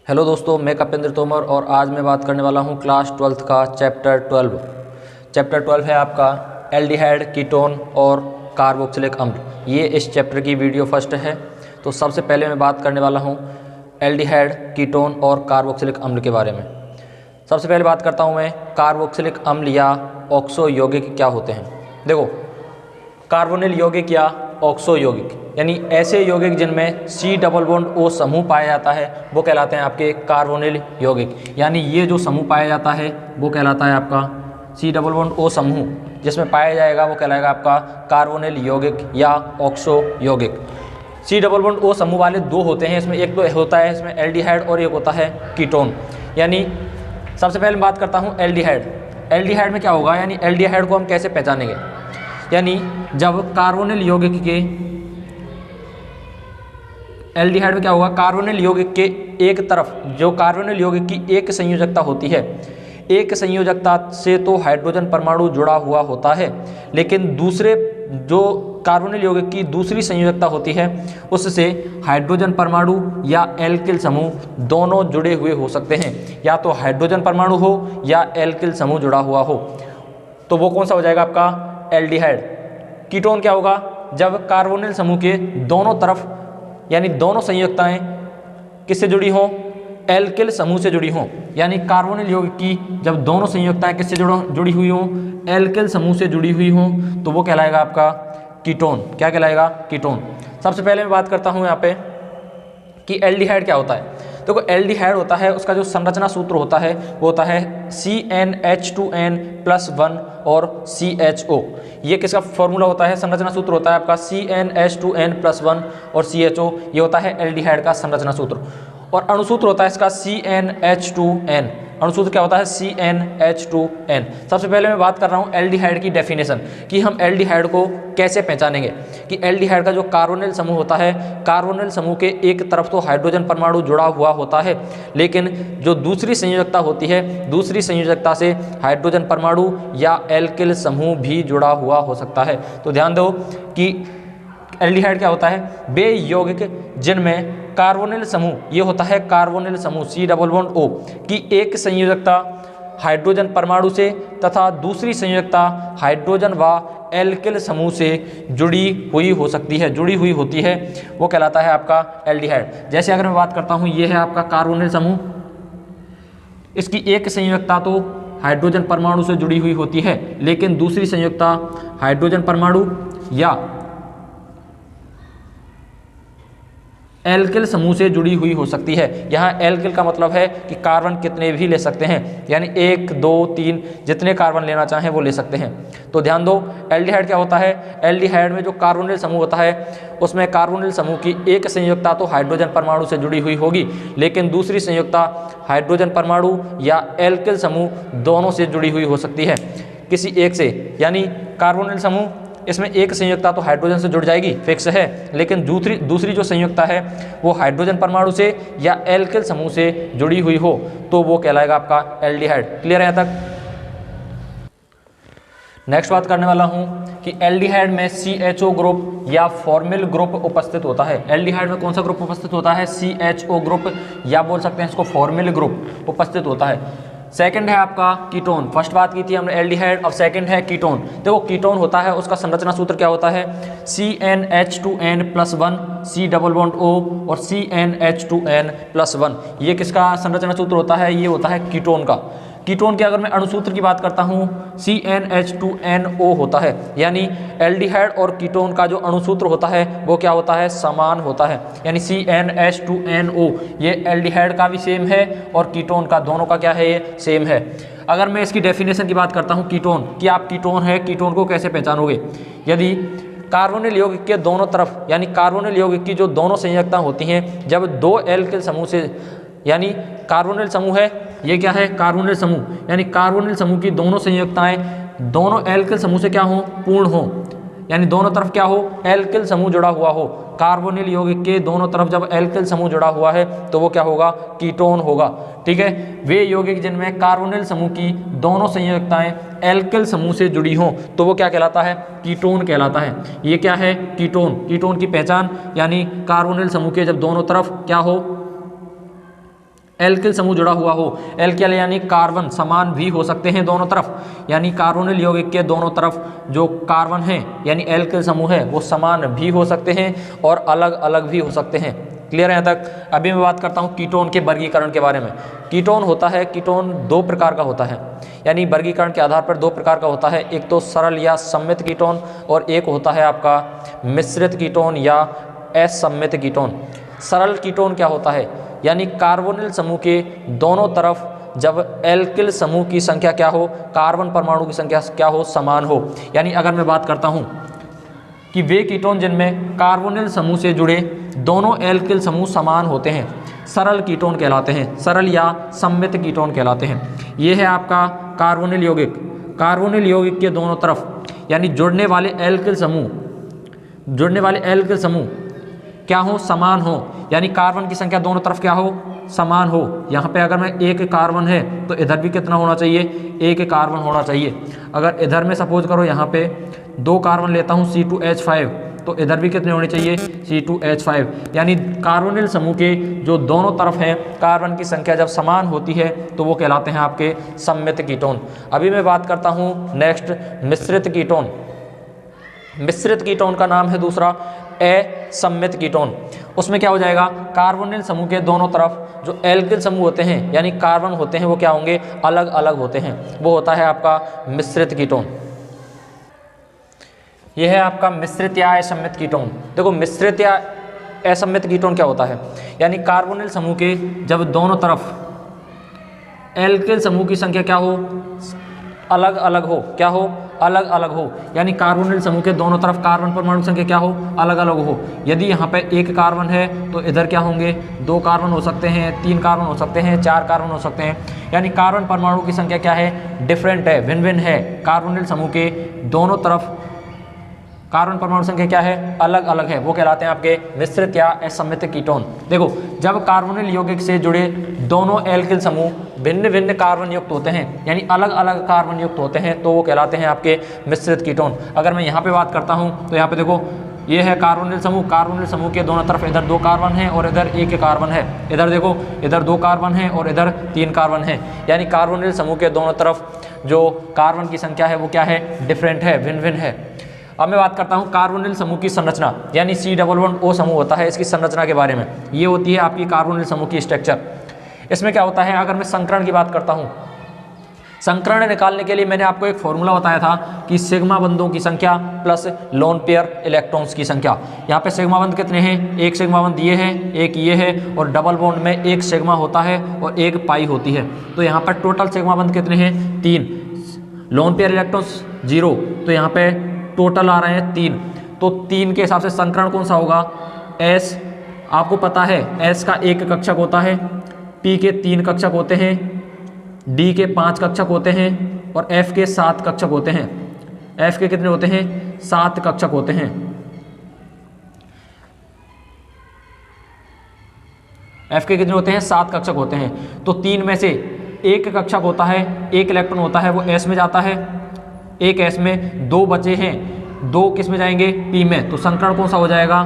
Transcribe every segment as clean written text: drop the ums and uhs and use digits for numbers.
Hello दोस्तों, मैं कपिंद्र तोमर और आज मैं बात करने वाला हूँ क्लास 12th का चैप्टर 12। चैप्टर 12 है आपका एल्डिहाइड, कीटोन और कार्बोक्सिलिक अम्ल। ये इस चैप्टर की वीडियो फर्स्ट है। तो सबसे पहले मैं बात करने वाला हूँ एल्डिहाइड, कीटोन और कार्बोक्सिलिक अम्ल के बारे में। सबसे पहले बात करता हूँ मैं कार्बोक्सिलिक अम्ल या ऑक्सो यौगिक क्या होते हैं। देखो, कार्बोनिल यौगिक या ऑक्सो यौगिक यानी ऐसे यौगिक जिनमें C डबल बॉन्ड O समूह पाया जाता है वो कहलाते हैं आपके कार्बोनिल यौगिक। यानी ये जो समूह पाया जाता है वो कहलाता है आपका C डबल बॉन्ड O समूह जिसमें पाया जाएगा वो कहलाएगा आपका कार्बोनिल यौगिक या ऑक्सो यौगिक। C डबल बॉन्ड O समूह वाले दो होते हैं, इसमें एक तो होता है इसमें एल्डिहाइड और एक होता है कीटोन। यानी सबसे पहले बात करता हूँ एल्डिहाइड। एल्डिहाइड में क्या होगा, यानी एल्डिहाइड को हम कैसे पहचानेंगे। यानी जब कार्बोनिल यौगिक के एल्डिहाइड में क्या होगा, कार्बोनिल यौगिक के एक तरफ जो कार्बोनिल यौगिक की एक संयोजकता होती है, एक संयोजकता से तो हाइड्रोजन परमाणु जुड़ा हुआ होता है, लेकिन दूसरे जो कार्बोनिल यौगिक की दूसरी संयोजकता होती है उससे हाइड्रोजन परमाणु या एल्किल समूह दोनों जुड़े हुए हो सकते हैं। या तो हाइड्रोजन परमाणु हो या एल्किल समूह जुड़ा हुआ हो, तो वो कौन सा हो जाएगा आपका एल्डिहाइड। कीटोन क्या होगा, जब कार्बोनिल समूह के दोनों तरफ यानी दोनों संयोजकताएं किससे जुड़ी हों, एल्किल समूह से जुड़ी हों। यानी कार्बोनिल यौगिक की जब दोनों संयोजकताएं किससे जुड़ी हुई हों, एल्किल समूह से जुड़ी हुई हों, तो वो कहलाएगा आपका कीटोन। क्या कहलाएगा, कीटोन। सबसे पहले मैं बात करता हूं यहाँ पे कि एल्डिहाइड क्या होता है। देखो, एल्डिहाइड होता है, उसका जो संरचना सूत्र होता है वो होता है CnH2n+1 और CHO। ये किसका फॉर्मूला होता है, संरचना सूत्र होता है आपका CnH2n+1 और CHO। ये होता है एल्डिहाइड का संरचना सूत्र। और अणुसूत्र होता है इसका CnH2n। अणुसूत्र क्या होता है, CnH2n। सबसे पहले मैं बात कर रहा हूँ एल्डिहाइड की डेफिनेशन कि हम एल्डिहाइड को कैसे पहचानेंगे। कि एल्डिहाइड का जो कार्बोनिल समूह होता है, कार्बोनिल समूह के एक तरफ तो हाइड्रोजन परमाणु जुड़ा हुआ होता है, लेकिन जो दूसरी संयोजकता होती है, दूसरी संयोजकता से हाइड्रोजन परमाणु या एल्किल समूह भी जुड़ा हुआ हो सकता है। तो ध्यान दो कि एल्डिहाइड क्या होता है, वे यौगिक जिनमें कार्बोनिल समूह, ये होता है कार्बोनिल समूह C डबल बॉन्ड O की एक संयोजकता हाइड्रोजन परमाणु से तथा दूसरी संयोजकता हाइड्रोजन व एल्किल समूह से जुड़ी हुई हो सकती है, जुड़ी हुई होती है, वो कहलाता है आपका एल्डिहाइड। जैसे अगर मैं बात करता हूँ, ये है आपका कार्बोनिल समूह, इसकी एक संयोजकता तो हाइड्रोजन परमाणु से जुड़ी हुई होती है, लेकिन दूसरी संयोजकता हाइड्रोजन परमाणु या एल्किल समूह से जुड़ी हुई हो सकती है। यहाँ एल्किल का मतलब है कि कार्बन कितने भी ले सकते हैं, यानी 1, 2, 3 जितने कार्बन लेना चाहें वो ले सकते हैं। तो ध्यान दो, एल्डिहाइड क्या होता है, एल्डिहाइड में जो कार्बोनिल समूह होता है उसमें कार्बोनिल समूह की एक संयोजकता तो हाइड्रोजन परमाणु से जुड़ी हुई होगी, लेकिन दूसरी संयोजकता हाइड्रोजन परमाणु या एल्किल समूह दोनों से जुड़ी हुई हो सकती है किसी एक से। यानी कार्बोनिल समूह, इसमें एक संयोजकता तो हाइड्रोजन से जुड़ जाएगी, फिक्स है, लेकिन दूसरी जो संयोजकता है वो हाइड्रोजन परमाणु से या एल्किल समूह से जुड़ी हुई हो तो वो कहलाएगा आपका एल्डिहाइड। क्लियर है यहाँ तक। नेक्स्ट बात करने वाला हूँ कि एल्डिहाइड में CHO ग्रुप या फॉर्मिल ग्रुप उपस्थित होता है। एल्डिहाइड में कौन सा ग्रुप उपस्थित होता है, CHO ग्रुप या बोल सकते हैं इसको फॉर्मिल ग्रुप उपस्थित होता है। सेकंड है आपका कीटोन। फर्स्ट बात की थी हमने एल्डिहाइड, अब सेकंड है कीटोन। देखो, कीटोन होता है, उसका संरचना सूत्र क्या होता है, CnH2n+1 C double bond O और CnH2n+1। ये किसका संरचना सूत्र होता है, ये होता है कीटोन का। कीटोन के अगर मैं अणुसूत्र की बात करता हूँ, CnH2nO होता है। यानी एल्डिहाइड और कीटोन का जो अणुसूत्र होता है वो क्या होता है, समान होता है। यानी CnH2nO ये एल्डिहाइड का भी सेम है और कीटोन का, दोनों का क्या है, ये सेम है। अगर मैं इसकी डेफिनेशन की बात करता हूँ कीटोन कि आप कीटोन है, कीटोन को कैसे पहचानोगे। यदि कार्बोनिल यौगिक के दोनों तरफ यानी कार्बोनिल यौगिक की जो दोनों संयोजकता होती हैं, जब दो एल्किल समूह से, यानी कार्बोनिल समूह है, ये क्या है, कार्बोनिल समूह, यानी कार्बोनिल समूह की दोनों संयोजकताएं दोनों एल्किल समूह से क्या हो, पूर्ण हो, यानी दोनों तरफ क्या हो, एल्किल समूह जुड़ा हुआ हो। कार्बोनिल यौगिक के दोनों तरफ जब एल्किल समूह जुड़ा हुआ है तो वो क्या होगा, कीटोन होगा। ठीक है, वे यौगिक जिनमें कार्बोनिल समूह की दोनों संयोजकताएं एल्किल समूह से जुड़ी हों तो वो क्या कहलाता है, कीटोन कहलाता है। ये क्या है, कीटोन। कीटोन की पहचान यानी कार्बोनिल समूह के जब दोनों तरफ क्या हो, एल्किल समूह जुड़ा हुआ हो। एल्किल यानी कार्बन समान भी हो सकते हैं दोनों तरफ, यानी कार्बोनिल यौगिक के दोनों तरफ जो कार्बन है यानी एल्किल समूह है वो समान भी हो सकते हैं और अलग अलग भी हो सकते हैं। क्लियर है यहाँ तक। अभी मैं बात करता हूँ कीटोन के वर्गीकरण के बारे में। कीटोन होता है, कीटोन दो प्रकार का होता है, यानी वर्गीकरण के आधार पर दो प्रकार का होता है। एक तो सरल या सम्मित कीटोन और एक होता है आपका मिश्रित कीटोन या असम्मित कीटोन। सरल कीटोन क्या होता है, यानी कार्बोनिल समूह के दोनों तरफ जब एल्किल समूह की संख्या क्या हो, कार्बन परमाणु की संख्या क्या हो, समान हो। यानी अगर मैं बात करता हूँ कि वे कीटोन जिनमें कार्बोनिल समूह से जुड़े दोनों एल्किल समूह समान होते हैं सरल कीटोन कहलाते हैं, सरल या सम्मित कीटोन कहलाते हैं। ये है आपका कार्बोनिल यौगिक। कार्बोनिल यौगिक के दोनों तरफ यानी जुड़ने वाले एल्किल समूह क्या हो, समान हो, यानी कार्बन की संख्या दोनों तरफ क्या हो, समान हो। यहाँ पे अगर मैं एक कार्बन है तो इधर भी कितना होना चाहिए, एक कार्बन होना चाहिए। अगर इधर में सपोज करो यहाँ पे 2 कार्बन लेता हूँ C2H5 तो इधर भी कितने होने चाहिए, C2H5। यानी कार्बोनिल समूह के जो दोनों तरफ हैं कार्बन की संख्या जब समान होती है तो वो कहलाते हैं आपके सम्मित कीटोन। अभी मैं बात करता हूँ नेक्स्ट मिश्रित कीटोन। मिश्रित कीटोन का नाम है दूसरा असम्मित कीटोन। उसमें क्या हो जाएगा, कार्बोनिल समूह के दोनों तरफ जो एल्किल समूह होते हैं यानी कार्बन होते हैं वो क्या होंगे, अलग अलग होते हैं, वो होता है आपका मिश्रित कीटोन। यह है आपका मिश्रित या असम्मित कीटोन। देखो मिश्रित या असम्मित कीटोन क्या होता है, यानी कार्बोनिल समूह के जब दोनों तरफ एल्किल समूह की संख्या क्या हो, अलग अलग हो, क्या हो, अलग अलग हो। यानी कार्बोनिल समूह के दोनों तरफ कार्बन परमाणु संख्या क्या हो, अलग अलग हो। यदि यहाँ पे एक कार्बन है तो इधर क्या होंगे, 2 कार्बन हो सकते हैं, 3 कार्बन हो सकते हैं, 4 कार्बन हो सकते हैं। यानी कार्बन परमाणु की संख्या क्या है, डिफरेंट है, भिन्न भिन्न है। कार्बोनिल समूह के दोनों तरफ कार्बन परमाणु संख्या क्या है, अलग अलग है, वो कहलाते हैं आपके मिश्रित या असम्मित कीटोन। देखो जब कार्बोनिल यौगिक से जुड़े दोनों एल्किल समूह भिन्न भिन्न कार्बन युक्त होते हैं यानी अलग अलग कार्बन युक्त होते हैं तो वो कहलाते हैं आपके मिश्रित कीटोन। अगर मैं यहाँ पे बात करता हूँ तो यहाँ पे देखो ये है कार्बोनिल समूह। कार्बोनिल समूह के दोनों तरफ इधर 2 कार्बन है और इधर 1 कार्बन है। इधर देखो इधर 2 कार्बन है और इधर 3 कार्बन है। यानी कार्बोनिल समूह के दोनों तरफ जो कार्बन की संख्या है वो क्या है, डिफरेंट है, भिन्न भिन्न है। अब मैं बात करता हूँ कार्बोनिल समूह की संरचना, यानी C11O समूह होता है, इसकी संरचना के बारे में। ये होती है आपकी कार्बोनिल समूह की स्ट्रक्चर। इसमें क्या होता है, अगर मैं संकरण की बात करता हूँ, संकरण निकालने के लिए मैंने आपको एक फॉर्मूला बताया था कि सिग्मा बंधों की संख्या प्लस लोन पेयर इलेक्ट्रॉन्स की संख्या। यहाँ पे सिग्मा बंध कितने हैं, एक सिग्मा बंध ये है, एक ये है, और डबल बॉन्ड में एक सिग्मा होता है और एक पाई होती है। तो यहाँ पर टोटल सिग्मा बंध कितने हैं, 3। लोन पेयर इलेक्ट्रॉन्स 0, तो यहाँ पे टोटल आ रहे हैं 3। तो 3 के हिसाब से संकरण कौन सा होगा, S। आपको पता है S का 1 कक्षक होता है, P के 3 कक्षक होते हैं, D के 5 कक्षक होते हैं और F के 7 कक्षक होते हैं। F के कितने होते हैं, 7 कक्षक होते हैं। F के कितने होते हैं, 7 कक्षक होते हैं। तो 3 में से 1 कक्षक होता है, 1 इलेक्ट्रॉन होता है, वो S में जाता है, एक S में, 2 बचे हैं, 2 किस में जाएंगे, P में। तो संकरण कौन सा हो जाएगा,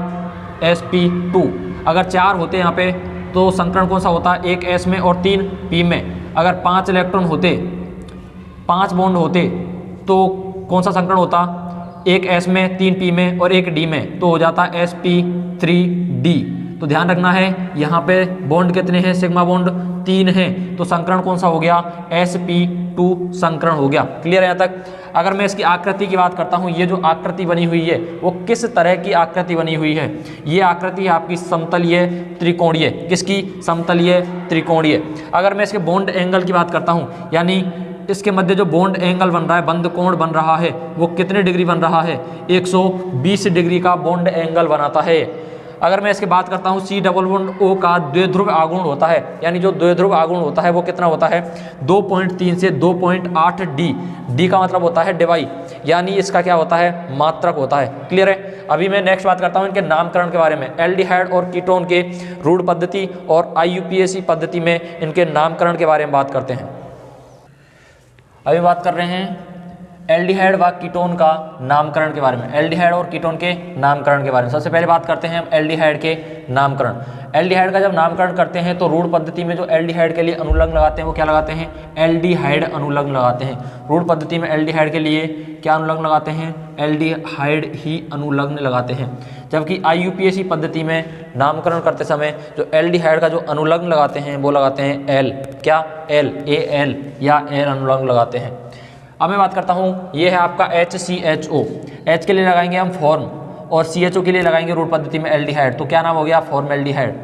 sp2। अगर 4 होते यहाँ पे तो संकरण कौन सा होता है, 1 S में और 3 P में। अगर 5 इलेक्ट्रॉन होते, 5 बॉन्ड होते तो कौन सा संकरण होता, 1 S में, 3 P में और 1 D में, तो हो जाता है sp3d। तो ध्यान रखना है यहाँ पे बॉन्ड कितने हैं, सिग्मा बॉन्ड 3 हैं, तो संकरण कौन सा हो गया, sp2 संकरण हो गया। क्लियर है यहाँ तक। अगर मैं इसकी आकृति की बात करता हूँ, ये जो आकृति बनी हुई है वो किस तरह की आकृति बनी हुई है, ये आकृति आपकी समतलीय त्रिकोणीय, किसकी, समतलीय त्रिकोणीय। अगर मैं इसके बॉन्ड एंगल की बात करता हूँ, यानी इसके मध्य जो बॉन्ड एंगल बन रहा है, बंद कोण बन रहा है, वो कितने डिग्री बन रहा है, 120 डिग्री का बॉन्ड एंगल बनाता है। अगर मैं इसकी बात करता हूँ C11O का द्विध्रुव आघूर्ण होता है, यानी जो द्विध्रुव आघूर्ण होता है वो कितना होता है, 2.3 से 2.8 D का मतलब होता है डिवाई, यानी इसका क्या होता है, मात्रक होता है। क्लियर है। अभी मैं नेक्स्ट बात करता हूँ इनके नामकरण के बारे में। एल्डिहाइड और कीटोन के रूढ़ पद्धति और IUPAC पद्धति में इनके नामकरण के बारे में बात करते हैं। अभी बात कर रहे हैं एल्डिहाइड व कीटोन का नामकरण के बारे में, एल्डिहाइड और कीटोन के नामकरण के बारे में। सबसे पहले बात करते हैं हम एल्डिहाइड के नामकरण। एल्डिहाइड का जब नामकरण करते हैं तो रूढ़ पद्धति में जो एल्डिहाइड के लिए अनुलग्न लगाते हैं वो क्या लगाते हैं, एल्डिहाइड अनुलग्न लगाते हैं। रूढ़ पद्धति में एल्डिहाइड के लिए क्या अनुलग्न लगाते हैं, एल्डिहाइड ही अनुलग्न लगाते हैं। जबकि IUPAC पद्धति में नामकरण करते समय जो एल्डिहाइड का जो अनुलग्न लगाते हैं वो लगाते हैं एल, क्या एल, AL या एल अनुलग्न लगाते हैं। अब मैं बात करता हूँ, ये है आपका HCHO। H के लिए लगाएंगे हम फॉर्म और CHO के लिए लगाएंगे रूढ़ पद्धति में एल्डिहाइड, तो क्या नाम हो गया, फॉर्मएल्डिहाइड।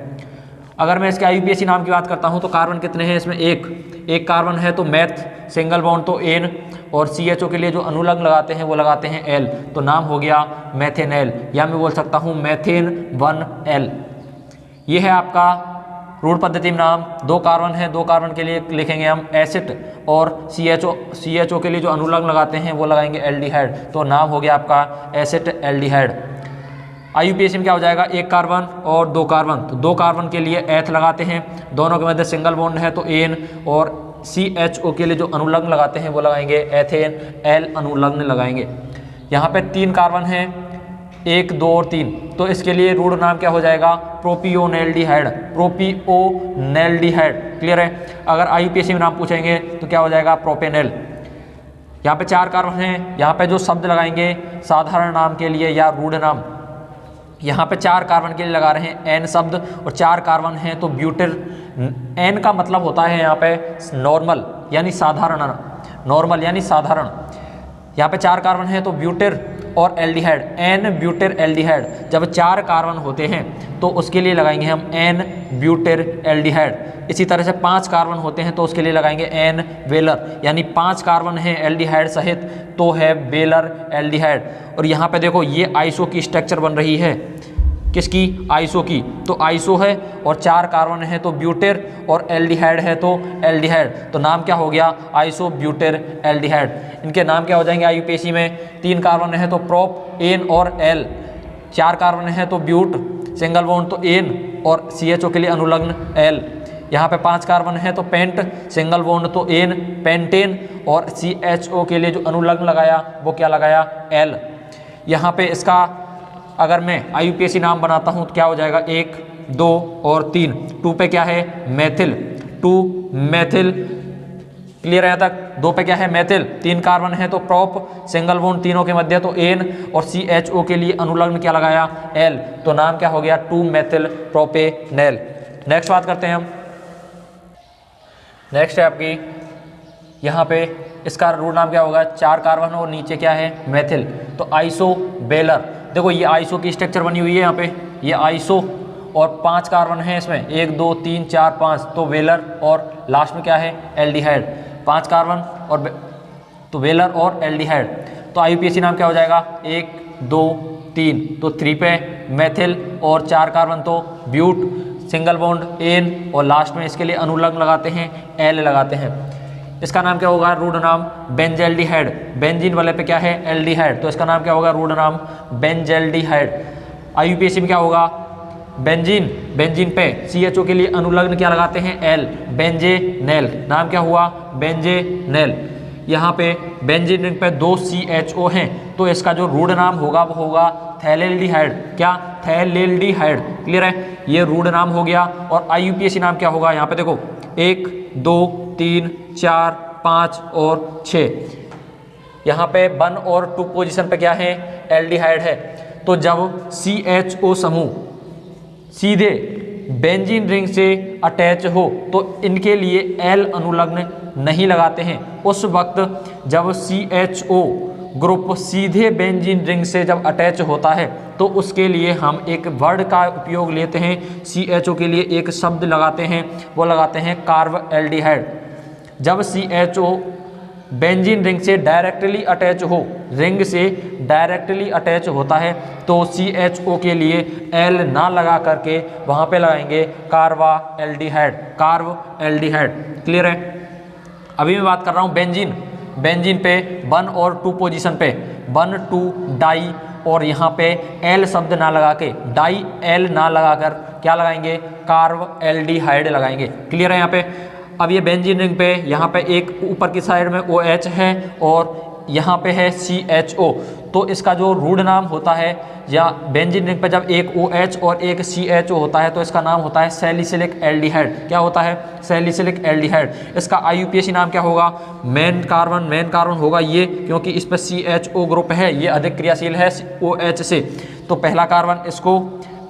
अगर मैं इसके IUPAC नाम की बात करता हूँ तो कार्बन कितने हैं इसमें, एक कार्बन है तो मैथ, सिंगल बॉन्ड तो एन, और CHO के लिए जो अनुलग्न लगाते हैं वो लगाते हैं एल, तो नाम हो गया मैथेनएल, या मैं बोल सकता हूँ मेथेन 1L। ये है आपका रूढ़ पद्धति में नाम। दो कार्बन है, दो कार्बन के लिए लिखेंगे हम एसिड, और CHO के लिए जो अनुलग्न लगाते हैं वो लगाएंगे एल्डिहाइड, तो नाम हो गया आपका एसिड एल्डिहाइड। IUPAC में क्या हो जाएगा, एक कार्बन और दो कार्बन, तो दो कार्बन के लिए एथ लगाते हैं, दोनों के मध्य सिंगल बॉन्ड है तो एन, और CHO के लिए जो अनुलग्न लगाते हैं वो लगाएंगे एथेन, एल अनुलग्न लगाएंगे। यहाँ पे तीन कार्बन हैं, 1, 2 और 3, तो इसके लिए रूढ़ नाम क्या हो जाएगा, प्रोपियोनेल्डिहाइड, प्रोपियोनेल्डिहाइड। क्लियर है। अगर IUPAC में नाम पूछेंगे तो क्या हो जाएगा, प्रोपेनेल। यहाँ पे चार कार्बन हैं, यहाँ पे जो शब्द लगाएंगे साधारण नाम के लिए या रूढ़ नाम, यहाँ पे चार कार्बन के लिए लगा रहे हैं एन शब्द, और चार कार्बन हैं तो ब्यूटिल। एन का मतलब होता है यहाँ पे नॉर्मल यानी साधारण, नॉर्मल यानी साधारण। यहाँ पे चार कार्बन है तो ब्यूटिल और एल्डिहाइड, एन ब्यूटिल एल्डिहाइड। जब चार कार्बन होते हैं तो उसके लिए लगाएंगे हम एन ब्यूटिल एल्डिहाइड। इसी तरह से पांच कार्बन होते हैं तो उसके लिए लगाएंगे एन वेलर, यानी पांच कार्बन है एल्डिहाइड सहित तो है वेलर एल्डिहाइड। और यहाँ पे देखो ये आइसो की स्ट्रक्चर बन रही है, किसकी, आइसो की, तो आइसो है और चार कार्बन है तो ब्यूटेर, और एल्डिहाइड है तो एल्डिहाइड, तो नाम क्या हो गया, आइसो ब्यूटेर एल्डिहाइड। इनके नाम क्या हो जाएंगे IUPAC में, तीन कार्बन है तो प्रोप, एन और एल, चार कार्बन है तो ब्यूट, सिंगल बॉन्ड तो एन, और CHO के लिए अनुलग्न एल। यहाँ पे पांच कार्बन है तो पेंट, सिंगल बॉन्ड तो एन, पेंटेन, और CHO के लिए जो अनुलग्न लगाया वो क्या लगाया, एल। यहाँ पे इसका अगर मैं IUPAC नाम बनाता हूँ तो क्या हो जाएगा, 1, 2 और 3। 2 पे क्या है, मेथिल, 2 मेथिल। क्लियर है यहाँ तक। 2 पे क्या है, मेथिल, तीन कार्बन है तो प्रोप, सिंगल बॉन्ड तीनों के मध्य तो एन, और CHO के लिए अनुलग्न क्या लगाया, एल, तो नाम क्या हो गया, 2 मेथिल प्रोपेनेल। नेक्स्ट बात करते हैं हम। नेक्स्ट है आपकी यहाँ पे इसका रूट नाम क्या होगा, चार कार्बन और नीचे क्या है, मेथिल, तो आइसो बेलर। देखो ये आइसो की स्ट्रक्चर बनी हुई है यहाँ पे, ये आइसो, और पांच कार्बन है इसमें, 1, 2, 3, 4, 5, तो वेलर, और लास्ट में क्या है, एल्डिहाइड। पांच कार्बन और तो वेलर और एल्डिहाइड, तो IUPAC नाम क्या हो जाएगा, 1, 2, 3, तो 3 पे मेथिल, और चार कार्बन तो ब्यूट, सिंगल बॉन्ड एन, और लास्ट में इसके लिए अनुलग्न लगाते हैं एल लगाते हैं। इसका नाम क्या होगा, रूढ़ नाम बेंजेल्डिहाइड। बेंजीन वाले पे क्या है, एल्डिहाइड, तो इसका नाम क्या होगा, रूढ़ नाम बेंजेल्डिहाइड। IUPAC में क्या होगा, बेंजीन, बेंजीन पे CHO के लिए अनुलग्न क्या लगाते हैं, एल, बेंजेनेल, नाम क्या हुआ, बेंजेनेल। यहाँ पे बेंजीन रिंग पे 2 CHO हैं तो इसका जो रूढ़ नाम होगा वो होगा थैलेल्डिहाइड, क्या, थैलेल्डिहाइड। क्लियर है, ये रूढ़ नाम हो गया। और IUPAC नाम क्या होगा, यहाँ पे देखो 1, 2, 3, 4, 5 और 6। यहाँ पे 1 और 2 पोजीशन पे क्या है, एल्डिहाइड है। तो जब CHO समूह सीधे बेंजीन रिंग से अटैच हो तो इनके लिए एल अनुलग्न नहीं लगाते हैं। उस वक्त जब CHO ग्रुप सीधे बेंजीन रिंग से जब अटैच होता है तो उसके लिए हम एक वर्ड का उपयोग लेते हैं, CHO के लिए एक शब्द लगाते हैं, वो लगाते हैं कार्बएल्डिहाइड। जब CHO बेंजीन रिंग से डायरेक्टली अटैच हो, रिंग से डायरेक्टली अटैच होता है तो CHO के लिए एल ना लगा करके वहाँ पे लगाएंगे कार्बएल्डिहाइड, कार्बएल्डिहाइड। क्लियर है। अभी मैं बात कर रहा हूँ बेंजीन, बेंजीन पे 1 और 2 पोजीशन पे 1, 2 डाई, और यहाँ पे एल शब्द ना लगा के, डाई एल ना लगाकर क्या लगाएंगे, कार्बएल्डिहाइड लगाएंगे। क्लियर है यहाँ पे। अब ये बेंजीन रिंग पे यहाँ पे एक ऊपर की साइड में OH है और यहाँ पे है CHO, तो इसका जो रूढ़ नाम होता है या बेंजीन रिंग पे जब एक OH और एक CHO होता है तो इसका नाम होता है सैलिसिलिक एल्डिहाइड। क्या होता है? Salicylic aldehyde. इसका IUPAC नाम क्या होगा? मेन कार्बन होगा ये, क्योंकि इस पर CHO ग्रुप है, ये अधिक क्रियाशील है OH से। तो पहला कार्बन इसको,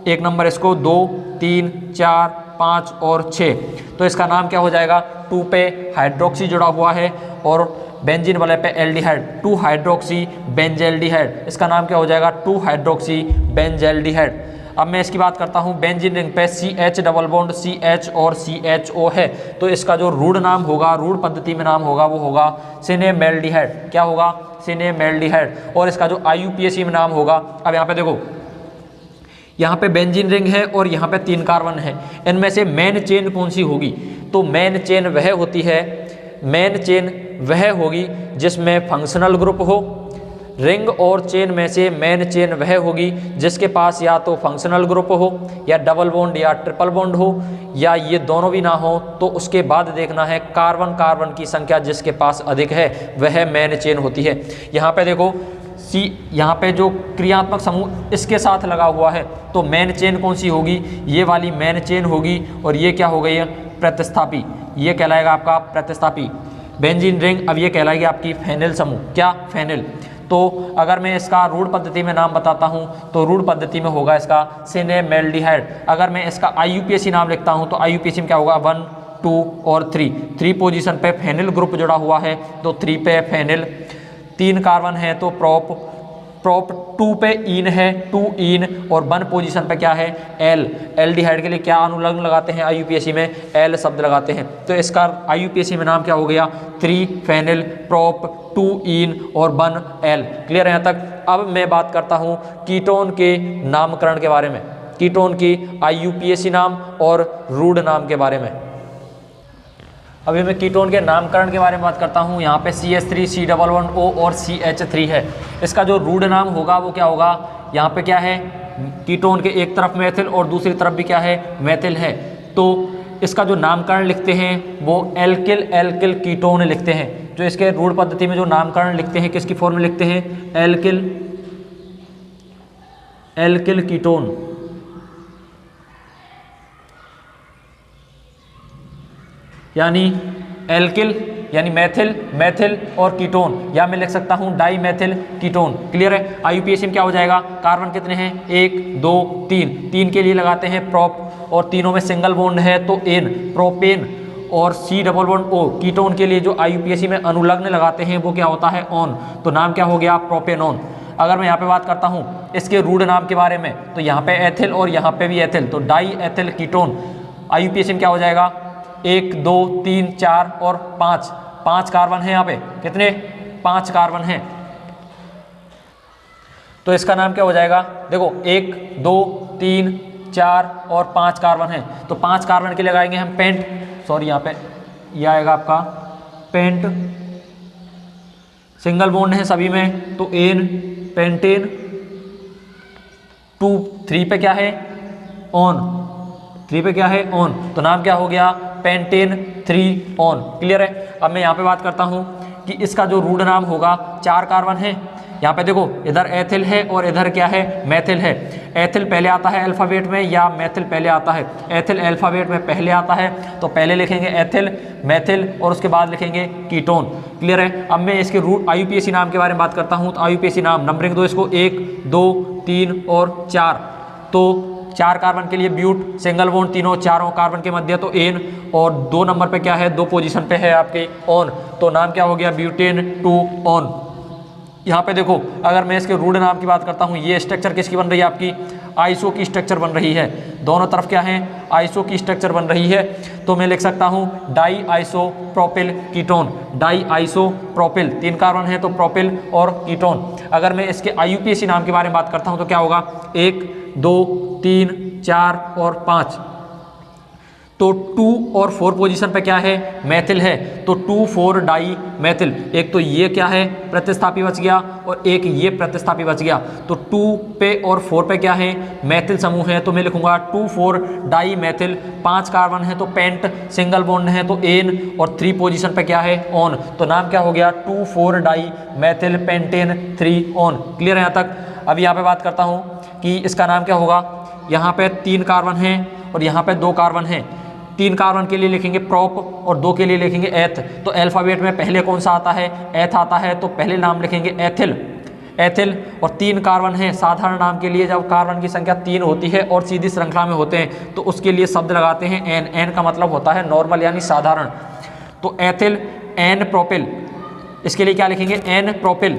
एक नंबर इसको, 2 3 4 5 और 6, तो इसका नाम क्या हो जाएगा? 2 पे हाइड्रोक्सी जुड़ा हुआ है और बेंजीन वाले पे एल्डिहाइड, 2 हाइड्रोक्सी बेंजेल्डिहाइड। इसका नाम क्या हो जाएगा? 2 हाइड्रोक्सी बेंजेल्डिहाइड। अब मैं इसकी बात करता हूँ, बेंजीन रिंग पे CH डबल बॉन्ड CH और CHO है, तो इसका जो रूढ़ नाम होगा, रूढ़ पद्धति में नाम होगा, वो होगा सिनेमेल्डिहाइड। क्या होगा? सिनेमेल्डिहाइड। और इसका जो IUPAC में नाम होगा, अब यहाँ पे देखो, यहाँ पे बेंजीन रिंग है और यहाँ पे 3 कार्बन है, इनमें से मेन चेन कौन सी होगी? तो मेन चेन वह होती है, मेन चेन वह होगी जिसमें फंक्शनल ग्रुप हो। रिंग और चेन में से मेन चेन वह होगी जिसके पास या तो फंक्शनल ग्रुप हो या डबल बॉन्ड या ट्रिपल बॉन्ड हो, या ये दोनों भी ना हो। तो उसके बाद देखना है कार्बन की संख्या जिसके पास अधिक है वह मेन चेन होती है। यहाँ पे देखो यहाँ पे जो क्रियात्मक समूह इसके साथ लगा हुआ है, तो मेन चेन कौन सी होगी? ये वाली मेन चेन होगी। और ये क्या हो गई है? प्रतिस्थापी। ये कहलाएगा आपका प्रतिस्थापी बेंजीन रिंग। अब ये कहलाएगी आपकी फेनिल समूह। क्या? फेनिल। तो अगर मैं इसका रूढ़ पद्धति में नाम बताता हूँ तो रूढ़ पद्धति में होगा इसका सिनेमेल्डिहाइड। अगर मैं इसका IUPAC नाम लिखता हूँ तो IUPAC में क्या होगा? 1 2 और 3 पोजीशन पे फेनिल ग्रुप जुड़ा हुआ है, तो 3 पे फेनिल। 3 कार्बन है तो प्रोप 2 पे ईन है, 2 ईन। और 1 पोजीशन पे क्या है? एल। एल्डिहाइड के लिए क्या अनुलग्न लगाते हैं IUPAC में? एल शब्द लगाते हैं। तो इसका IUPAC में नाम क्या हो गया? 3 फेनिल प्रोप 2 ईन और 1 एल। क्लियर है यहाँ तक? अब मैं बात करता हूँ कीटोन के नामकरण के बारे में, कीटोन की IUPAC नाम और रूढ़ नाम के बारे में। अभी मैं कीटोन के नामकरण के बारे में बात करता हूँ। यहाँ पे CH3 C11O और CH3 है। इसका जो रूढ़ नाम होगा वो क्या होगा? यहाँ पे क्या है? कीटोन के एक तरफ मेथिल और दूसरी तरफ भी क्या है? मेथिल है। तो इसका जो नामकरण लिखते हैं वो एल्किल कीटोन लिखते हैं। जो इसके रूढ़ पद्धति में जो नामकरण लिखते हैं किसकी फॉर्म में लिखते हैं? Alkyl ketone. यानी एल्किल यानी मेथिल और कीटोन, या मैं लिख सकता हूँ डाई मेथिल कीटोन। क्लियर है? IUPAC में क्या हो जाएगा? कार्बन कितने हैं? 1 2 3 के लिए लगाते हैं प्रोप, और तीनों में सिंगल बॉन्ड है तो एन, प्रोपेन। और C double bond O ketone के लिए जो IUPAC में अनुलग्न लगाते हैं वो क्या होता है? ऑन। तो नाम क्या हो गया? प्रोपेनॉन। अगर मैं यहाँ पे बात करता हूँ इसके रूढ़ नाम के बारे में, तो यहाँ पे एथिल और यहाँ पे भी एथिल, तो डाई एथिल कीटोन। IUPAC में क्या हो जाएगा? 1 2 3 4 और 5 कार्बन है यहाँ पे। कितने? 5 कार्बन हैं। तो इसका नाम क्या हो जाएगा? देखो 1 2 3 4 और 5 कार्बन हैं, तो 5 कार्बन के लिए लगाएंगे हम पेंट, सॉरी यहाँ पे यह आएगा आपका पेंट। सिंगल बॉन्ड है सभी में तो एन, पेंटेन। 3 पे क्या है? ऑन। 3 पे क्या है? ऑन। तो नाम क्या हो गया? Pentane 3 one. क्लियर है? अब मैं यहाँ पे बात करता हूँ कि इसका जो रूढ़ नाम होगा, 4 कार्बन है यहाँ पे। देखो इधर एथिल है और इधर क्या है? मेथिल है। एथिल पहले आता है अल्फ़ाबेट में या मेथिल पहले आता है? एथिल अल्फ़ाबेट में पहले आता है, तो पहले लिखेंगे एथिल, मेथिल और उसके बाद लिखेंगे कीटोन। क्लियर है? अब मैं इसके रूट IUPAC नाम के बारे में बात करता हूँ। तो IUPAC नाम नंबरिंग दो इसको, 1 2 3 और 4। तो 4 कार्बन के लिए ब्यूट, सिंगल बॉन्ड तीनों चारों कार्बन के मध्य तो एन, और 2 नंबर पे क्या है? 2 पोजीशन पे है आपके ऑन, तो नाम क्या हो गया? Butane 2 on. यहाँ पे देखो अगर मैं इसके रूढ़ नाम की बात करता हूँ, ये स्ट्रक्चर किसकी बन रही है? आपकी आइसो की स्ट्रक्चर बन रही है। दोनों तरफ क्या है? आइसो की स्ट्रक्चर बन रही है। तो मैं लिख सकता हूँ di iso propyl ketone. Di iso propyl, 3 carbon है तो प्रोपिल और कीटोन। अगर मैं इसके IUPAC नाम के बारे में बात करता हूँ तो क्या होगा? 1 2 3 4 और 5। तो 2 और 4 पोजीशन पे क्या है, मैथिल है, तो 2,4 डाई मैथिल। एक तो ये क्या है, प्रतिस्थापी बच गया, और एक ये प्रतिस्थापी बच गया। तो 2 पे और 4 पे क्या है, मैथिल समूह है, तो मैं लिखूंगा 2,4 डाई मैथिल। 5 कार्बन है तो पेंट, सिंगल बॉन्ड है तो एन, और 3 पोजीशन पे क्या है, ऑन। तो नाम क्या हो गया, 2,4 di methyl pentan 3 one. Clear है यहाँ तक। अब यहाँ पे बात करता हूँ कि इसका नाम क्या होगा। यहाँ पे 3 कार्बन हैं और यहाँ पे 2 कार्बन हैं। 3 कार्बन के लिए लिखेंगे प्रोप और 2 के लिए लिखेंगे एथ। तो अल्फाबेट में पहले कौन सा आता है, एथ आता है, तो पहले नाम लिखेंगे एथिल, एथिल। और 3 कार्बन हैं, साधारण नाम के लिए जब कार्बन की संख्या 3 होती है और सीधी श्रृंखला में होते हैं तो उसके लिए शब्द लगाते हैं एन। एन का मतलब होता है नॉर्मल यानी साधारण। तो एथिल एन प्रोपिल, इसके लिए क्या लिखेंगे, एन प्रोपिल।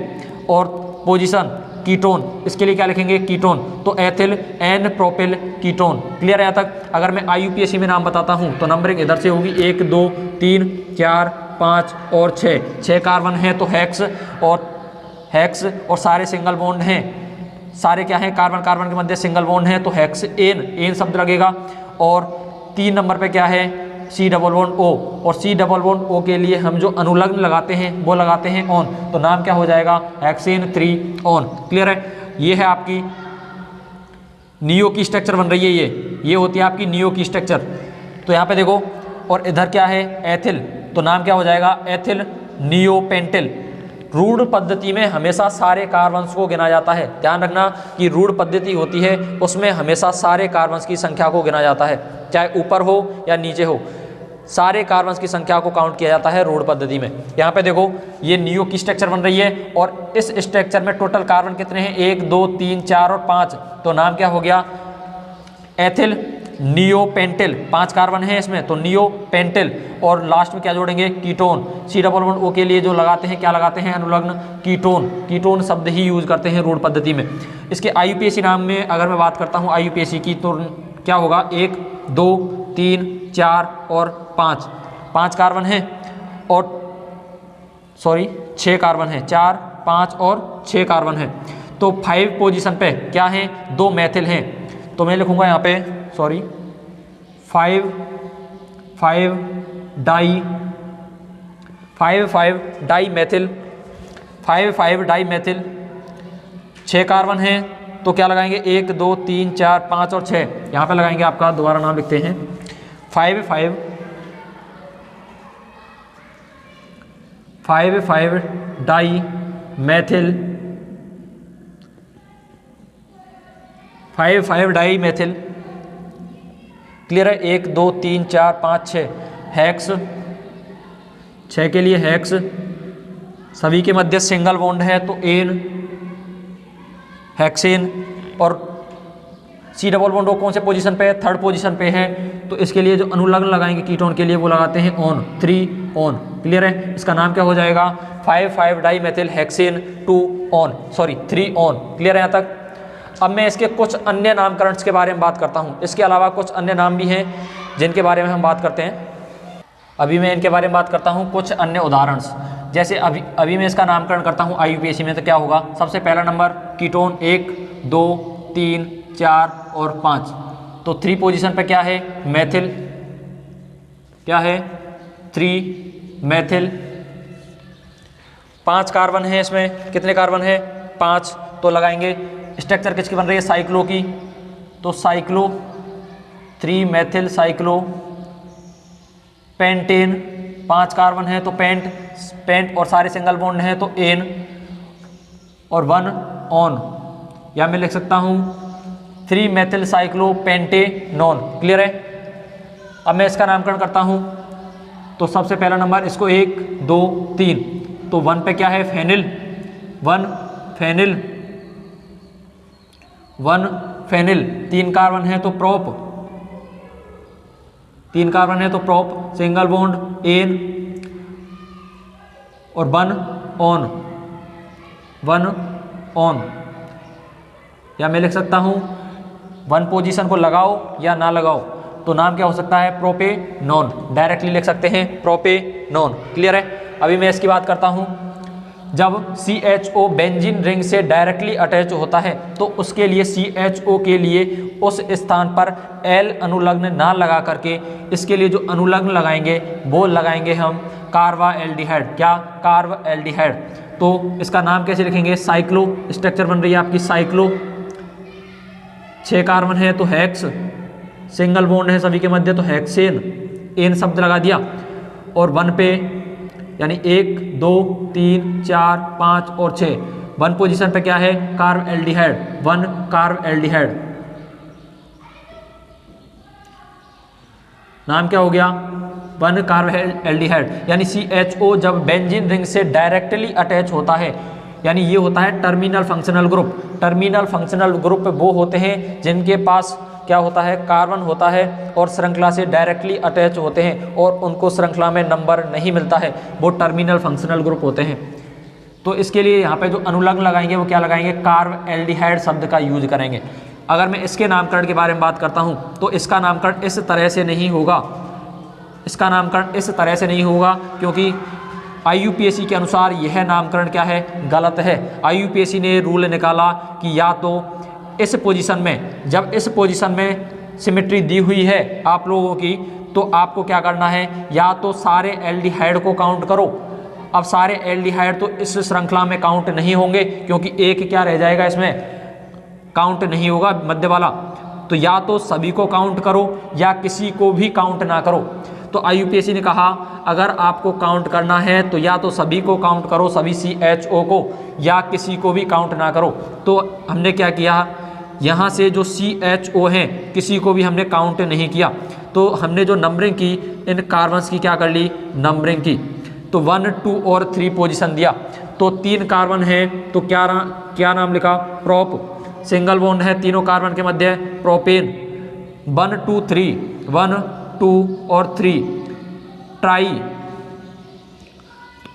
और पोजीशन कीटोन, इसके लिए क्या लिखेंगे, कीटोन। तो ethyl n propyl ketone. Clear है यहाँ तक। अगर मैं IUPAC में नाम बताता हूँ तो नंबरिंग इधर से होगी 1 2 3 4 5 और 6। 6 कार्बन है तो हेक्स और सारे सिंगल बॉन्ड हैं, सारे क्या हैं, कार्बन कार्बन के मध्य सिंगल बॉन्ड है तो हेक्स एन शब्द लगेगा। और 3 नंबर पे क्या है, C डबल बॉन्ड O, और C डबल बॉन्ड O के लिए हम जो अनुलग्न लगाते हैं वो लगाते हैं ऑन। तो नाम क्या हो जाएगा, हेक्सेन 3 ऑन। क्लियर है। ये है आपकी नियो की स्ट्रक्चर बन रही है, ये होती है आपकी नियो की स्ट्रक्चर। तो यहाँ पे देखो, और इधर क्या है, एथिल, तो नाम क्या हो जाएगा, एथिल नियोपेंटिल। रूढ़ पद्धति में हमेशा सारे कार्बन्स को गिना जाता है। ध्यान रखना कि रूढ़ पद्धति होती है उसमें हमेशा सारे कार्बन्स की संख्या को गिना जाता है, चाहे ऊपर हो या नीचे हो, सारे कार्बन्स की संख्या को काउंट किया जाता है रूढ़ पद्धति में। यहाँ पे देखो ये नियो की स्ट्रक्चर बन रही है और इस स्ट्रक्चर में टोटल कार्बन कितने हैं, 1 2 3 4 और 5। तो नाम क्या हो गया, एथिल नियोपेंटिल। 5 कार्बन है इसमें तो नियोपेंटिल। और लास्ट में क्या जोड़ेंगे, ketone. C double bond O के लिए जो लगाते हैं, क्या लगाते हैं, अनुलग्न कीटोन। कीटोन शब्द ही यूज करते हैं रूढ़ पद्धति में। इसके IUPAC नाम में अगर मैं बात करता हूँ IUPAC की, तो क्या होगा, 1 2 3 4 और 5। 5 कार्बन है और 6 कार्बन है, 4 5 और 6 कार्बन है। तो 5 पोजीशन पे क्या है, 2 मैथिल हैं। तो मैं लिखूंगा यहाँ पे 5 di methyl, 5 di methyl. 6 carbon हैं तो क्या लगाएंगे, 1 2 3 4 5 और 6। यहाँ पे लगाएंगे आपका, दोबारा नाम लिखते हैं, 5 di methyl, 5 di methyl. Clear है। 1 2 3 4 5 6 हेक्स, 6 के लिए हेक्स। सभी के मध्य सिंगल बॉन्ड है तो एन, हेक्सेन। और C डबल बॉन्ड O कौन से पोजीशन पे है, 3rd पोजीशन पे है, तो इसके लिए जो अनुलग्न लगाएंगे कीटोन के लिए वो लगाते हैं ऑन, 3 ऑन। क्लियर है। इसका नाम क्या हो जाएगा, 5 di methyl hexan 3 one. Clear है यहाँ तक। अब मैं इसके कुछ अन्य नामकरण के बारे में बात करता हूँ। इसके अलावा कुछ अन्य नाम भी हैं जिनके बारे में हम बात करते हैं। अभी मैं इनके बारे में बात करता हूँ, कुछ अन्य उदाहरण। जैसे अभी मैं इसका नामकरण करता हूँ IUPAC में, तो क्या होगा, सबसे पहला नंबर कीटोन 1 2 3 4 और 5। तो 3 पोजीशन पे क्या है, मैथिल, क्या है, 3 मैथिल। 5 कार्बन है इसमें, कितने कार्बन है, 5। तो लगाएंगे, स्ट्रक्चर किसकी बन रही है, साइक्लो की, तो cyclo 3 Maithil cyclo pentane. 5 carbon है तो पेंट और सारे सिंगल बॉन्ड हैं तो एन, और 1 ऑन। या मैं लिख सकता हूँ 3 मैथिल साइक्लो पेंटेनॉन। क्लियर है। अब मैं इसका नामकरण करता हूँ, तो सबसे पहला नंबर इसको 1 2 3, तो 1 पे क्या है, फेनिल, 1 फेनिल। 3 कार्बन है तो प्रोप, 3 कार्बन है तो प्रोप, सिंगल बॉन्ड एन, और 1 ऑन। या मैं लिख सकता हूँ 1 पोजीशन को लगाओ या ना लगाओ, तो नाम क्या हो सकता है, प्रोपेनॉन। डायरेक्टली लिख सकते हैं प्रोपेनॉन। क्लियर है। अभी मैं इसकी बात करता हूँ, जब CHO बेंजीन रिंग से डायरेक्टली अटैच होता है तो उसके लिए CHO के लिए उस स्थान पर L अनुलग्न ना लगा करके इसके लिए जो अनुलग्न लगाएंगे वो लगाएंगे हम कार्बा एल्डिहाइड। क्या? Carb aldehyde. तो इसका नाम कैसे लिखेंगे? साइक्लो, स्ट्रक्चर बन रही है आपकी साइक्लो, 6 कार्बन है तो हेक्स, सिंगल बॉन्ड है सभी के मध्य तो हेक्सेन, एन शब्द लगा दिया। और 1 पे यानी 1 2 3 4 5 और 6, 1 पोजीशन पे क्या है? Carb aldehyde, 1 carb aldehyde. नाम क्या हो गया? 1 कार्ब एल्डिहाइड। यानी CHO जब बेंजीन रिंग से डायरेक्टली अटैच होता है, यानी ये होता है terminal functional group. Terminal functional group वो होते हैं जिनके पास क्या होता है? कार्बन होता है और श्रृंखला से डायरेक्टली अटैच होते हैं और उनको श्रृंखला में नंबर नहीं मिलता है, वो टर्मिनल फंक्शनल ग्रुप होते हैं। तो इसके लिए यहाँ पे जो अनुलग्न लगाएंगे वो क्या लगाएंगे? कार्ब एल्डिहाइड शब्द का यूज करेंगे। अगर मैं इसके नामकरण के बारे में बात करता हूँ तो इसका नामकरण इस तरह से नहीं होगा, इसका नामकरण इस तरह से नहीं होगा क्योंकि IUPAC के अनुसार यह नामकरण क्या है? गलत है। IUPAC ने रूल निकाला कि या तो इस पोजीशन में, जब इस पोजीशन में सिमेट्री दी हुई है आप लोगों की, तो आपको क्या करना है? या तो सारे एल्डिहाइड को काउंट करो। अब सारे एल्डिहाइड तो इस श्रृंखला में काउंट नहीं होंगे क्योंकि एक क्या रह जाएगा, इसमें काउंट नहीं होगा मध्य वाला। तो या तो सभी को काउंट करो या किसी को भी काउंट ना करो। तो IUPAC ने कहा अगर आपको काउंट करना है तो या तो सभी को काउंट करो, सभी CHO को, या किसी को भी काउंट ना करो। तो हमने क्या किया? यहाँ से जो CHO हैं किसी को भी हमने काउंट नहीं किया। तो हमने जो नंबरिंग की इन कार्बन्स की क्या कर ली? नंबरिंग की। तो 1 2 और 3 पोजीशन दिया। तो 3 कार्बन है तो क्या नाम लिखा? प्रोप। सिंगल बॉन्ड है तीनों कार्बन के मध्य, प्रोपेन। 1 2 3, 1 2 और 3 ट्राई।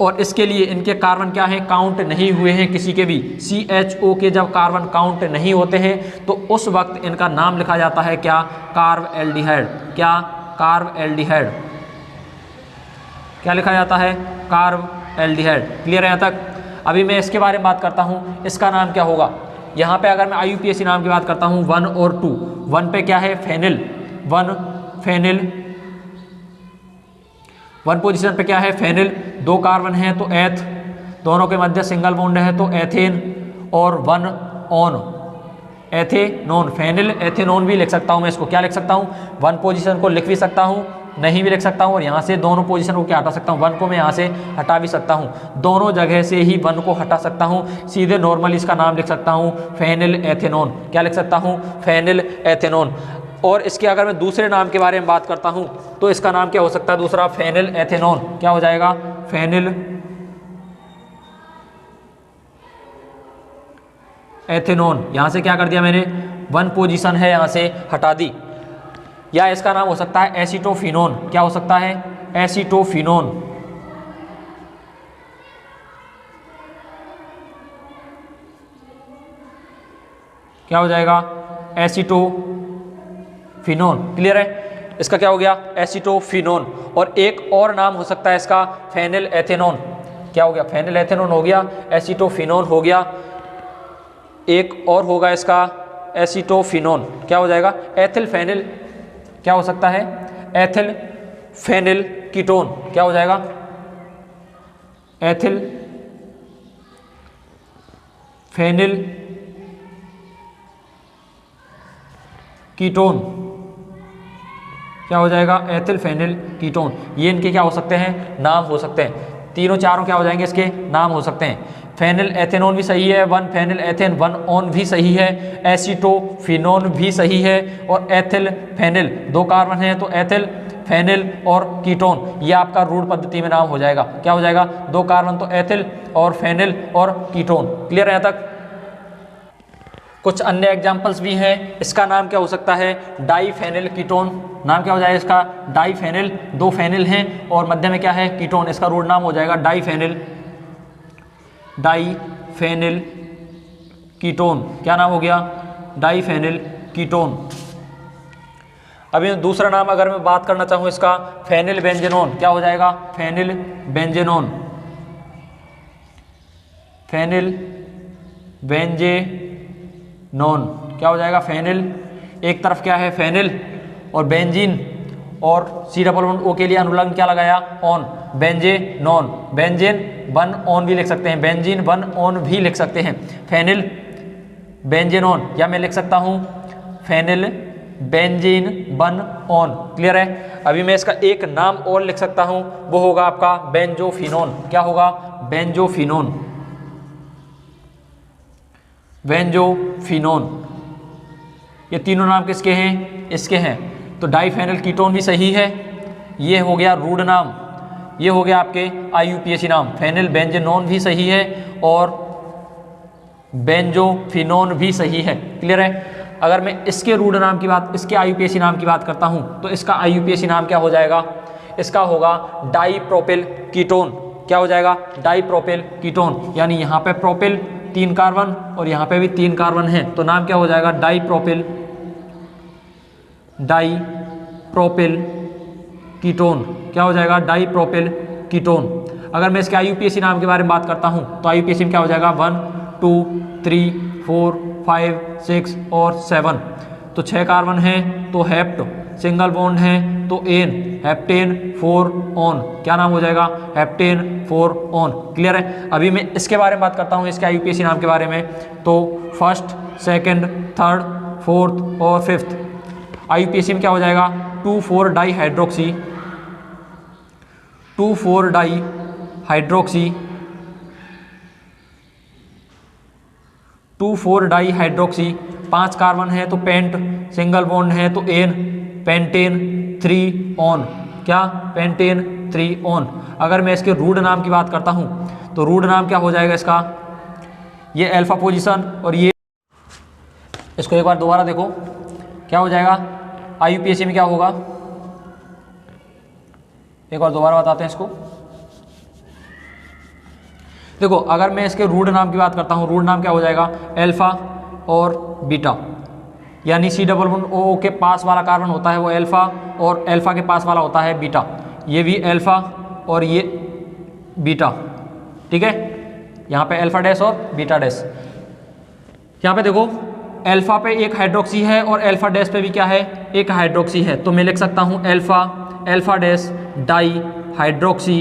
और इसके लिए इनके कार्बन क्या है? काउंट नहीं हुए हैं किसी के भी। CHO के जब कार्बन काउंट नहीं होते हैं तो उस वक्त इनका नाम लिखा जाता है क्या? Carbaldehyde. क्या? Carbaldehyde. क्या लिखा जाता है? Carb aldehyde. क्लियर है यहाँ तक? अभी मैं इसके बारे में बात करता हूँ, इसका नाम क्या होगा। यहाँ पे अगर मैं IUPAC नाम की बात करता हूँ 1 और 2, 1 पे क्या है? Phenyl, 1 phenyl. 1 पोजीशन पे क्या है? फेनिल। 2 कार्बन है तो एथ, दोनों के मध्य सिंगल बॉन्ड है तो एथेन। और 1 ऑन, एथेनोन। फेनिल एथेनोन भी लिख सकता हूँ मैं इसको। क्या लिख सकता हूँ? 1 पोजीशन को लिख भी सकता हूँ, नहीं भी लिख सकता हूँ, और यहाँ से दोनों पोजीशन को क्या हटा सकता हूँ? 1 को मैं यहाँ से हटा भी सकता हूँ। दोनों जगह से ही 1 को हटा सकता हूँ। सीधे नॉर्मली इसका नाम लिख सकता हूँ फेनिल एथेनोन। क्या लिख सकता हूँ? फेनिल एथेनोन। और इसके अगर मैं दूसरे नाम के बारे में बात करता हूँ तो इसका नाम क्या हो सकता है? दूसरा फेनिल एथेनोन। क्या हो जाएगा? फेनिल एथेनोन। यहाँ से क्या कर दिया मैंने? 1 पोजीशन है यहाँ से हटा दी। या इसका नाम हो सकता है एसीटोफिनोन। क्या हो सकता है? एसीटोफिनोन। क्या हो जाएगा? एसीटोफिनोन। क्लियर है? इसका क्या हो गया? एसीटोफिनोन। और एक और नाम हो सकता है इसका फेनिल एथेनोन। क्या हो गया? फेनिल एथेनोन हो गया, एसीटोफिनोन हो गया, एक और होगा इसका एसीटोफिनोन। क्या हो जाएगा? Ethyl phenyl. क्या हो सकता है? Ethyl phenyl ketone. क्या हो जाएगा? Ethyl phenyl ketone. क्या हो जाएगा? Ethyl phenyl ketone. ये इनके क्या हो सकते हैं? नाम हो सकते हैं। तीनों चारों क्या हो जाएंगे? इसके नाम हो सकते हैं। फेनिल एथेनोन भी सही है, 1 फेनिल एथेन, 1 ऑन भी सही है, एसीटोफिनोन भी सही है, और एथिल फेनिल। 2 कार्बन है तो एथिल फेनिल और कीटोन। ये आपका रूढ़ पद्धति में नाम हो जाएगा। क्या हो जाएगा? 2 कार्बन तो एथिल और फेनिल और कीटोन। क्लियर है यहाँ तक? कुछ अन्य एग्जाम्पल्स भी हैं। इसका नाम क्या हो सकता है? Diphenyl ketone. नाम क्या हो जाएगा इसका? डाईफेनिल। 2 फेनिल हैं और मध्य में क्या है? कीटोन। इसका रूट नाम हो जाएगा डाईफेनिल। Diphenyl ketone. क्या नाम हो गया? Diphenyl ketone. अभी दूसरा नाम अगर मैं बात करना चाहूँ इसका, फेनिल बेंजेनोन। क्या हो जाएगा? फेनिल बेंजेनोन। फेनिल बेंजेनोन, क्या हो जाएगा फेनिल, एक तरफ क्या है फेनिल और बेंजीन और C डबल बॉन्ड O के लिए अनुलग्न क्या लगाया ऑन, बेंजेनोन, बेंजेन वन ऑन भी लिख सकते हैं, बेंजीन वन ऑन भी लिख सकते हैं, फेनिल बेंजेनोन, या मैं लिख सकता हूं phenyl benzene one one. Clear है। अभी मैं इसका एक नाम और लिख सकता हूं, वो होगा आपका बेंजोफिनोन। क्या होगा, बेंजोफिनोन, बेंजोफिनोन। ये तीनों नाम किसके हैं, इसके हैं। तो डाइफेनिल कीटोन भी सही है, ये हो गया रूड नाम, ये हो गया आपके IUPAC नाम, फेनिल बेंजेनोन भी सही है और बेंजोफिनोन भी सही है। क्लियर है। अगर मैं इसके रूड नाम की बात, इसके IUPAC नाम की बात करता हूं तो इसका IUPAC नाम क्या हो जाएगा, इसका होगा डाइप्रोपिल कीटोन। क्या हो जाएगा, डाइप्रोपिल कीटोन, यानी यहाँ पे प्रोपिल 3 कार्बन और यहाँ पे भी 3 कार्बन है, तो नाम क्या हो जाएगा डाइप्रोपिल, डाइप्रोपिल कीटोन। क्या हो जाएगा, डाइप्रोपिल कीटोन। अगर मैं इसके IUPAC नाम के बारे में बात करता हूँ तो IUPAC में क्या हो जाएगा 1 2 3 4 5 6 और 7, तो 6 कार्बन है तो हेप्ट, सिंगल बॉन्ड है तो एन, हेप्टेन 4 ऑन, क्या नाम हो जाएगा हेप्टेन 4 ऑन। क्लियर है। अभी मैं इसके बारे में बात करता हूँ, इसके IUPAC नाम के बारे में, तो फर्स्ट, सेकंड, थर्ड, फोर्थ और फिफ्थ। IUPAC में क्या हो जाएगा 2,4 di hydroxy, 2,4 di hydroxy, 2,4 di hydroxy, 5 carbon है तो पेंट, सिंगल बॉन्ड है तो एन, पेंटेन 3 ऑन, क्या पेंटेन 3 ऑन। अगर मैं इसके रूड नाम की बात करता हूं तो रूड नाम क्या हो जाएगा इसका, ये अल्फा पोजीशन और ये, इसको एक बार दोबारा देखो क्या हो जाएगा, IUPAC में क्या होगा, एक बार दोबारा बताते हैं इसको। देखो अगर मैं इसके रूड नाम की बात करता हूँ, रूड नाम क्या हो जाएगा अल्फा और बीटा, यानी C डबल बॉन्ड O के पास वाला कार्बन होता है वो अल्फा और अल्फा के पास वाला होता है बीटा, ये भी अल्फा और ये बीटा। ठीक है, यहाँ पे अल्फा डैश और बीटा डैश। यहाँ पे देखो अल्फा पे एक हाइड्रोक्सी है और अल्फा डैश पे भी क्या है, एक हाइड्रोक्सी है, तो मैं लिख सकता हूँ alpha, alpha dash di hydroxy,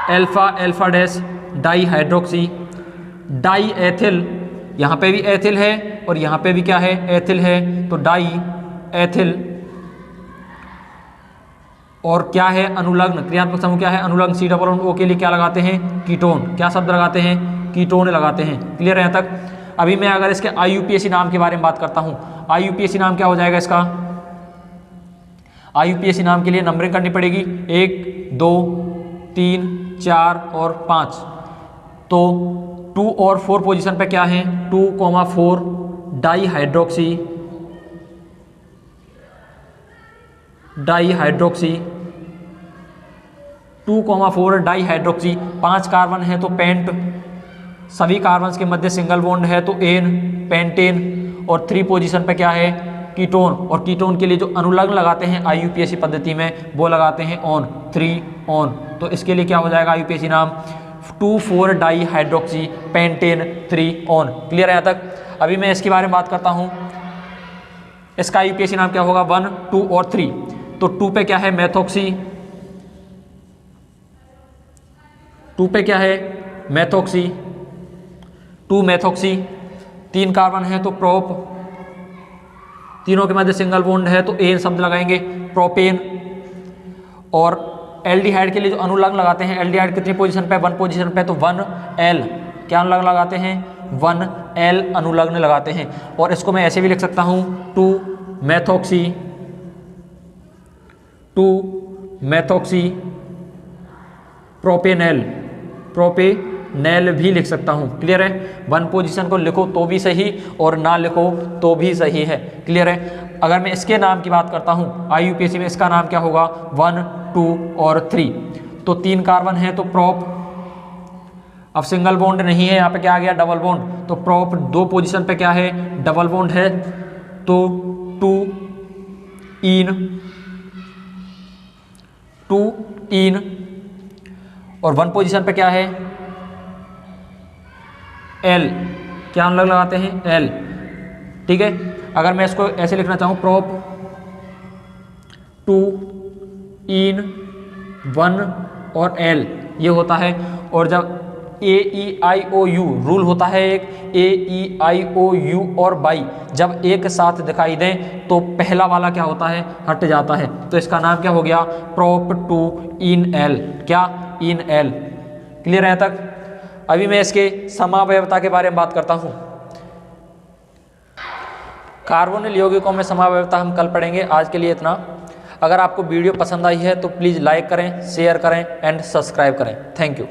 alpha, alpha dash di hydroxy, die ethyl, यहाँ पे भी एथिल है और यहाँ पे भी क्या है एथिल है, तो डाई एथिल। और क्या है अनुलग्न, क्रियात्मक समूह क्या है अनुलग्न, C डबल बॉन्ड O के लिए क्या लगाते हैं कीटोन, क्या शब्द लगाते हैं कीटोन लगाते हैं। क्लियर है यहाँ तक। अभी मैं अगर इसके IUPAC नाम के बारे में बात करता हूँ, IUPAC नाम क्या हो जाएगा इसका, IUPAC नाम के लिए नंबरिंग करनी पड़ेगी 1 2 3 4 और 5, तो 2 और 4 पोजीशन पे क्या है 2,4 di hydroxy, di hydroxy, 2,4 di hydroxy, 5 carbon है तो पेंट, सभी कार्बन्स के मध्य सिंगल बॉन्ड है तो एन, पेंटेन, और 3 पोजीशन पे क्या है कीटोन, और कीटोन के लिए जो अनुलग्न लगाते हैं IUPAC पद्धति में वो लगाते हैं ऑन, 3 ऑन। तो इसके लिए क्या हो जाएगा IUPAC नाम 2,4 di hydroxy pentane 3 one. Clear है यहाँ तक। अभी मैं इसके बारे में बात करता हूँ, इसका IUPAC नाम क्या होगा 1 2 और 3, तो 2 पे क्या है मैथोक्सी, 2 पे क्या है मैथोक्सी, 2 मैथोक्सी, 3 कार्बन है तो प्रोप, तीनों के मध्य सिंगल बॉन्ड है तो एन शब्द लगाएंगे प्रोपेन। और एल्डिहाइड के लिए जो अनुलग्न लगाते हैं, एल्डिहाइड कितनी पोजीशन पे 1 पोजीशन पे, तो 1L, क्या अनुलग्न लगाते हैं 1L अनुलग्न लगाते हैं। और इसको मैं ऐसे भी लिख सकता हूँ 2 मैथोक्सी, 2 मैथोक्सी प्रोपेनेल, प्रोपेनेल भी लिख सकता हूँ। क्लियर है। 1 पोजीशन को लिखो तो भी सही और ना लिखो तो भी सही है। क्लियर है। अगर मैं इसके नाम की बात करता हूँ IUPAC में, इसका नाम क्या होगा 1 2 और 3, तो 3 कार्बन है तो प्रोप, अब सिंगल बॉन्ड नहीं है, यहाँ पे क्या आ गया डबल बॉन्ड, तो प्रोप 2 पोजीशन पे क्या है डबल बॉन्ड है, तो 2 इन और 1 पोजीशन पे क्या है, L, क्या लगाते हैं, L। ठीक है, अगर मैं इसको ऐसे लिखना चाहूँ, prop 2 in 1 और L, ये होता है। और जब AEIOU रूल होता है एक, AEIOU और बाई जब एक साथ दिखाई दें तो पहला वाला क्या होता है, हट जाता है। तो इसका नाम क्या हो गया, prop 2 in L, क्या, in L। क्लियर है तक? अभी मैं इसके समावयवता के बारे में बात करता हूं। कार्बोनिल यौगिकों में समावयवता हम कल पढ़ेंगे, आज के लिए इतना। अगर आपको वीडियो पसंद आई है तो प्लीज़ लाइक करें, शेयर करें एंड सब्सक्राइब करें। Thank you.